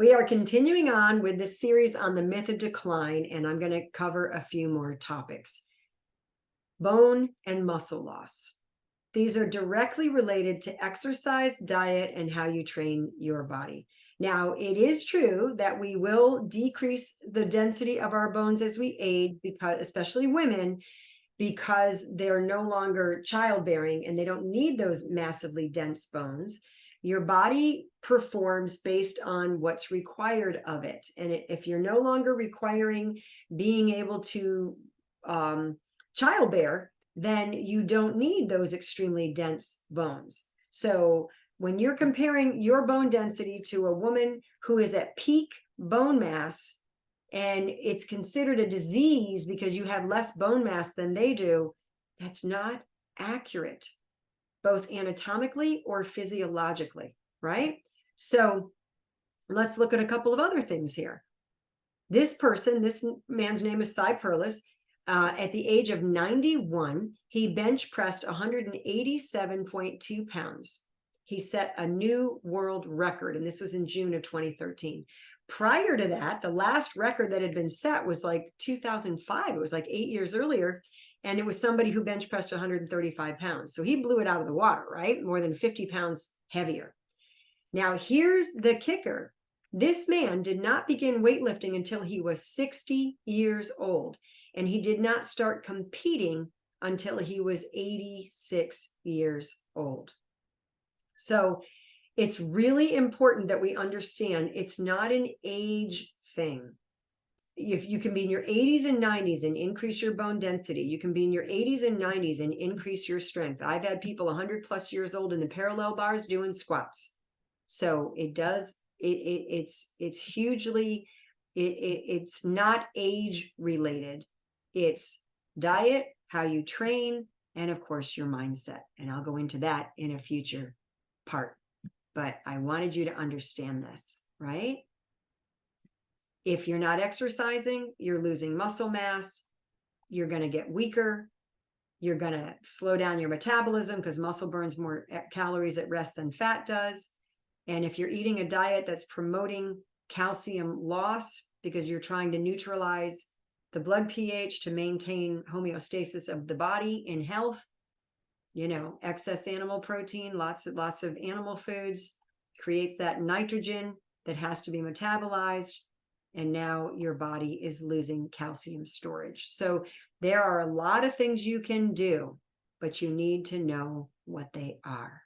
We are continuing on with this series on the myth of decline, and I'm going to cover a few more topics. Bone and muscle loss. These are directly related to exercise, diet, and how you train your body. Now, it is true that we will decrease the density of our bones as we age, because, especially women, because they're no longer childbearing and they don't need those massively dense bones. Your body performs based on what's required of it. And if you're no longer requiring being able to childbear, then you don't need those extremely dense bones. So when you're comparing your bone density to a woman who is at peak bone mass, and it's considered a disease because you have less bone mass than they do, that's not accurate, both anatomically or physiologically, right? So let's look at a couple of other things here. This man's name is Psy Perlis. At the age of 91, he bench pressed 187.2 pounds. He set a new world record, and this was in June of 2013. Prior to that, the last record that had been set was like 2005. It was like 8 years earlier. And it was somebody who bench pressed 135 pounds. So he blew it out of the water, right? More than 50 pounds heavier. Now, here's the kicker. This man did not begin weightlifting until he was 60 years old. And he did not start competing until he was 86 years old. So it's really important that we understand it's not an age thing. If you can be in your 80s and 90s and increase your bone density, you can be in your 80s and 90s and increase your strength. I've had people 100 plus years old in the parallel bars doing squats. So it does, it's hugely, it's not age related. It's diet, how you train, and of course your mindset. And I'll go into that in a future part. But I wanted you to understand this, right? If you're not exercising, you're losing muscle mass, you're going to get weaker, you're going to slow down your metabolism because muscle burns more calories at rest than fat does. And if you're eating a diet that's promoting calcium loss because you're trying to neutralize the blood pH to maintain homeostasis of the body in health, you know, excess animal protein, lots of animal foods creates that nitrogen that has to be metabolized. And now your body is losing calcium storage. So there are a lot of things you can do, but you need to know what they are.